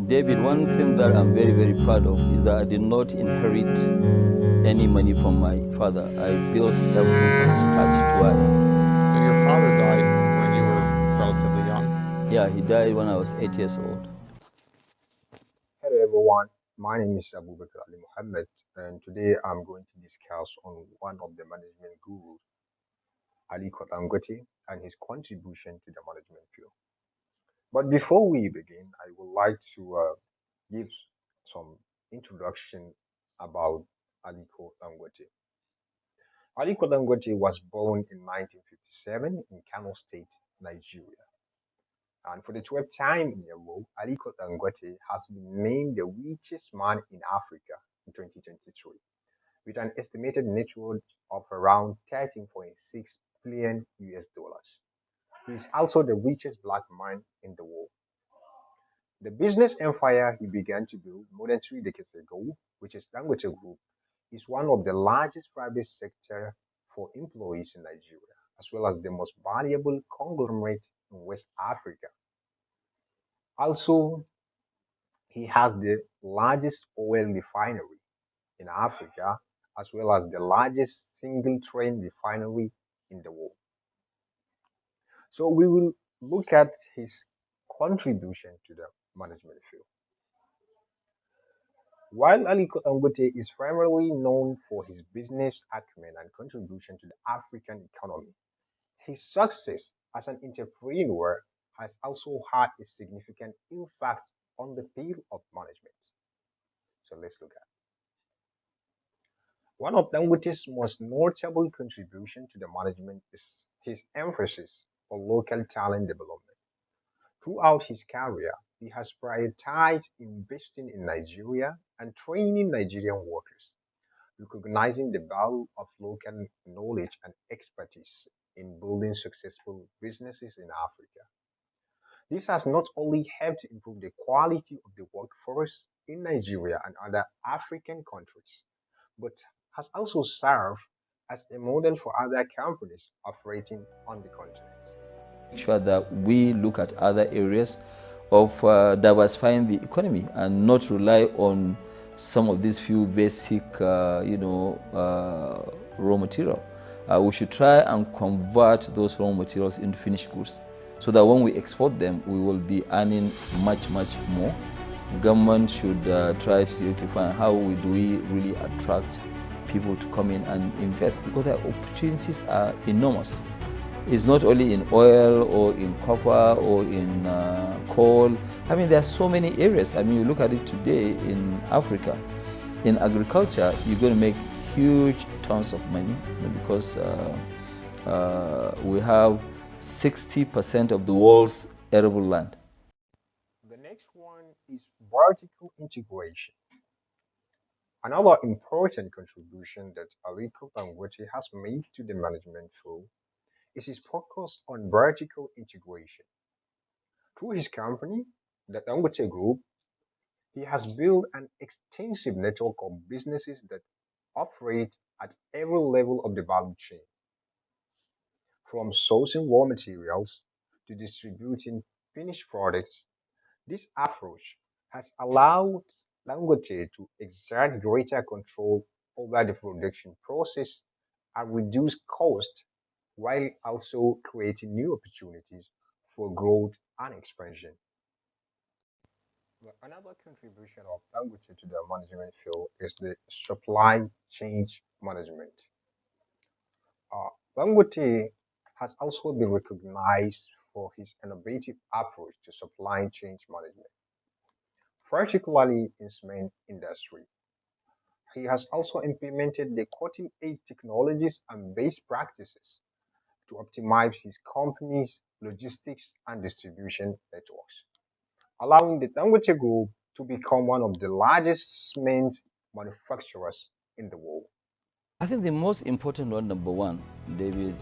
David, one thing that I'm very, very proud of is that I did not inherit any money from my father. I built everything from scratch to where I am. Your father died when you were relatively young. Yeah, he died when I was 8 years old. Hello everyone, my name is Abubakar Ali Muhammad, and today I'm going to discuss on one of the management gurus, Aliko Dangote, and his contribution to the management field. But before we begin, I would like to give some introduction about Aliko Dangote. Aliko Dangote was born in 1957 in Kano State, Nigeria. And for the 12th time in a row, Aliko Dangote has been named the richest man in Africa in 2023, with an estimated net worth of around 13.6 billion US dollars. He is also the richest black man in the world. The business empire he began to build more than 3 decades ago, which is Dangote Group, is one of the largest private sector for employees in Nigeria, as well as the most valuable conglomerate in West Africa. Also, he has the largest oil refinery in Africa, as well as the largest single train refinery in the world. So we will look at his contribution to the management field. While Aliko Dangote is primarily known for his business acumen and contribution to the African economy, his success as an entrepreneur has also had a significant impact on the field of management. So let's look at one of Dangote's most notable contributions to the management is his emphasis on local talent development. Throughout his career, he has prioritized investing in Nigeria and training Nigerian workers, recognizing the value of local knowledge and expertise in building successful businesses in Africa. This has not only helped to improve the quality of the workforce in Nigeria and other African countries, but has also served as a model for other companies operating on the continent. Make sure that we look at other areas of diversifying the economy and not rely on some of these few basic, raw material. We should try and convert those raw materials into finished goods so that when we export them, we will be earning much, much more. Government should try to see, okay, fine, how do we really attract people to come in and invest, because the opportunities are enormous. It's not only in oil or in copper or in coal. I mean, there are so many areas. I mean, you look at it today in Africa. In agriculture, you're going to make huge tons of money, because we have 60% of the world's arable land. The next one is vertical integration. Another important contribution that Aliko Dangote has made to the management field is his focus on vertical integration. Through his company, the Dangote Group, he has built an extensive network of businesses that operate at every level of the value chain, from sourcing raw materials to distributing finished products. This approach has allowed Dangote to exert greater control over the production process and reduce costs while also creating new opportunities for growth and expansion. Another contribution of Dangote to the management field is the supply chain management. Uh, Dangote has also been recognized for his innovative approach to supply chain management, particularly in cement industry. He has also implemented the cutting-edge technologies and best practices to optimize his company's logistics and distribution networks, allowing the Dangote Group to become one of the largest cement manufacturers in the world. I think the most important one, number one, David,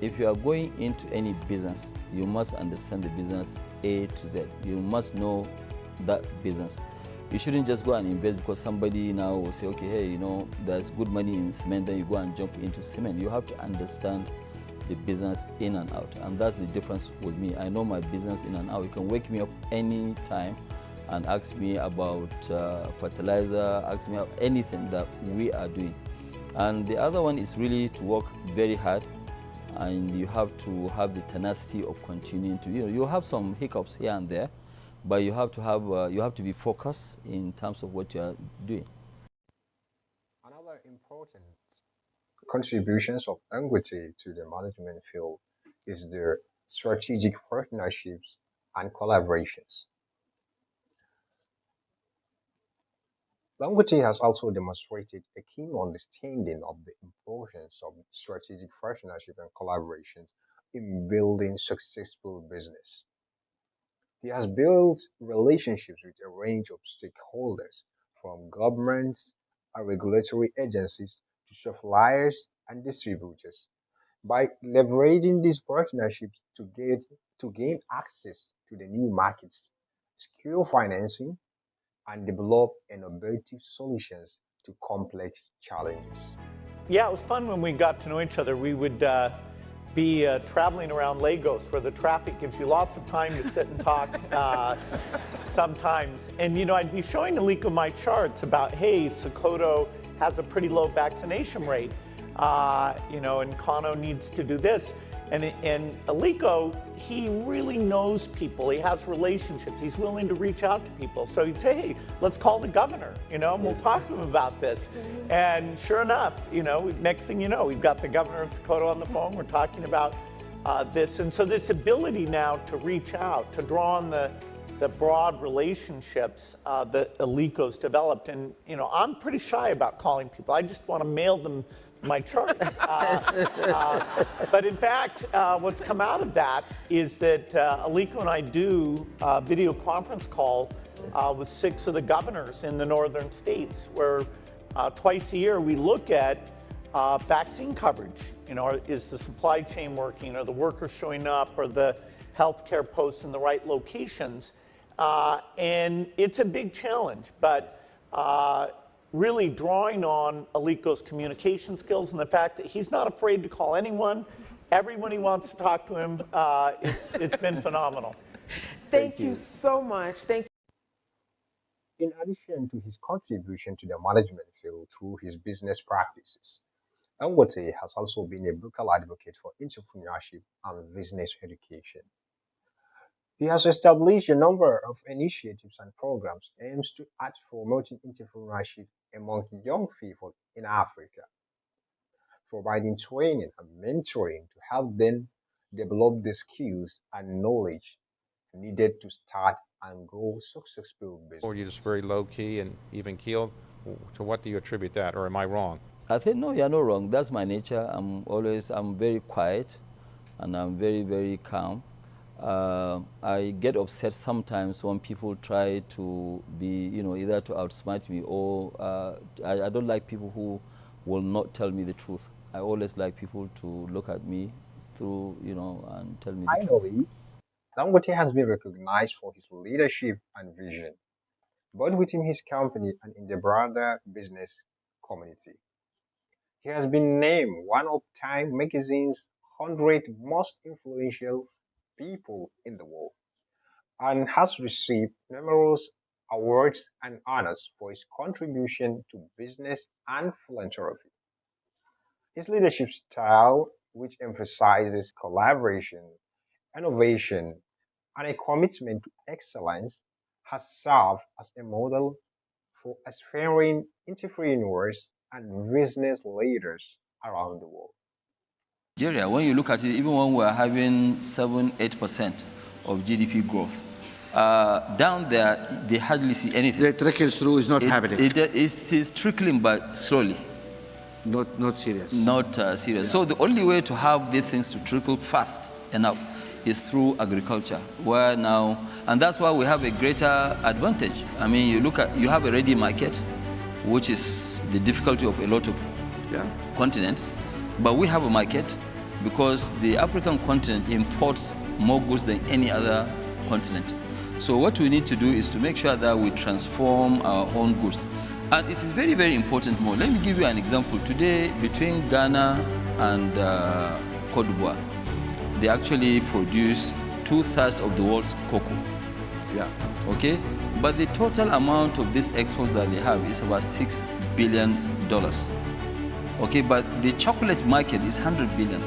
if you are going into any business, you must understand the business A to Z. You must know that business. You shouldn't just go and invest because somebody now will say, okay, hey, there's good money in cement, then you go and jump into cement. You have to understand the business in and out. And that's the difference with me. I know my business in and out. You can wake me up any time and ask me about fertilizer, ask me about anything that we are doing. And the other one is really to work very hard, and you have to have the tenacity of continuing to, you have some hiccups here and there, but you have to be focused in terms of what you are doing. Another important contributions of Dangote to the management field is their strategic partnerships and collaborations. Dangote has also demonstrated a keen understanding of the importance of strategic partnership and collaborations in building successful business. He has built relationships with a range of stakeholders, from governments and regulatory agencies to suppliers and distributors. By leveraging these partnerships to gain access to the new markets, secure financing, and develop innovative solutions to complex challenges. Yeah, it was fun when we got to know each other. We would be traveling around Lagos, where the traffic gives you lots of time to sit and talk sometimes. And, I'd be showing Aliko my charts about, hey, Sokoto has a pretty low vaccination rate, and Kano needs to do this. And Aliko, he really knows people. He has relationships. He's willing to reach out to people. So he'd say, hey, let's call the governor, and we'll talk to him about this. And sure enough, next thing you know, we've got the governor of Sokoto on the phone. We're talking about this. And so this ability now to reach out, to draw on the broad relationships that Aliko's developed. And, I'm pretty shy about calling people. I just want to mail them my chart. But in fact, what's come out of that is that Aliko and I do video conference calls with 6 of the governors in the northern states, where twice a year we look at vaccine coverage. Is the supply chain working? Are the workers showing up? Are the healthcare posts in the right locations? And it's a big challenge, but really drawing on Aliko's communication skills and the fact that he's not afraid to call anyone, everyone he wants to talk to him. It's been phenomenal. Thank you so much. Thank you. In addition to his contribution to the management field through his business practices, Dangote has also been a vocal advocate for entrepreneurship and business education. He has established a number of initiatives and programs aimed at promoting entrepreneurship among young people in Africa, providing training and mentoring to help them develop the skills and knowledge needed to start and grow successful businesses. Or you're just very low-key and even-keeled? To what do you attribute that, or am I wrong? I think, no, you're not wrong. That's my nature. I'm very quiet, and I'm very, very calm. I get upset sometimes when people try to be, either to outsmart me or I don't like people who will not tell me the truth. I always like people to look at me through, and tell me the truth. Finally, Dangote has been recognized for his leadership and vision, both within his company and in the broader business community. He has been named one of Time magazine's 100 most influential people in the world and has received numerous awards and honors for his contribution to business and philanthropy. His leadership style, which emphasizes collaboration, innovation, and a commitment to excellence, has served as a model for aspiring entrepreneurs and business leaders around the world. Nigeria, when you look at it, even when we're having 7-8% of GDP growth, down there, they hardly see anything. The trickle through is not happening. It is trickling, but slowly. Not serious. Not serious. Yeah. So the only way to have these things to trickle fast enough is through agriculture, where now, and that's why we have a greater advantage. I mean, you have a ready market, which is the difficulty of a lot of continents, but we have a market because the African continent imports more goods than any other continent. So what we need to do is to make sure that we transform our own goods. And it is very, very important more. Let me give you an example. Today, between Ghana and Cote d'Ivoire, they actually produce 2/3 of the world's cocoa. Yeah. Okay? But the total amount of these exports that they have is about $6 billion. Okay, but the chocolate market is 100 billion.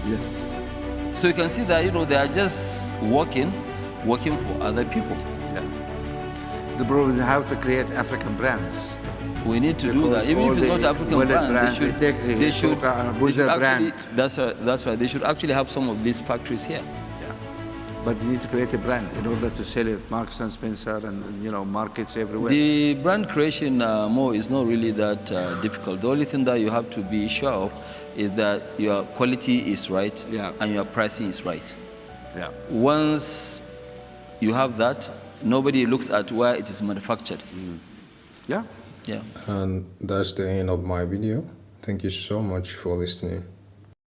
Yes. So you can see that, you know, they are just working for other people. Yeah. The problem is how to create African brands. We need to do that. Even if it's not African brand, they should actually, that's right. They should actually have some of these factories here. Yeah. But you need to create a brand in order to sell it, Marks and Spencer, and you know, markets everywhere. The brand creation, Mo, is not really that difficult. The only thing that you have to be sure of is that your quality is right, yeah, and your pricing is right. Yeah. Once you have that, nobody looks at where it is manufactured. Yeah. Yeah. And that's the end of my video. Thank you so much for listening.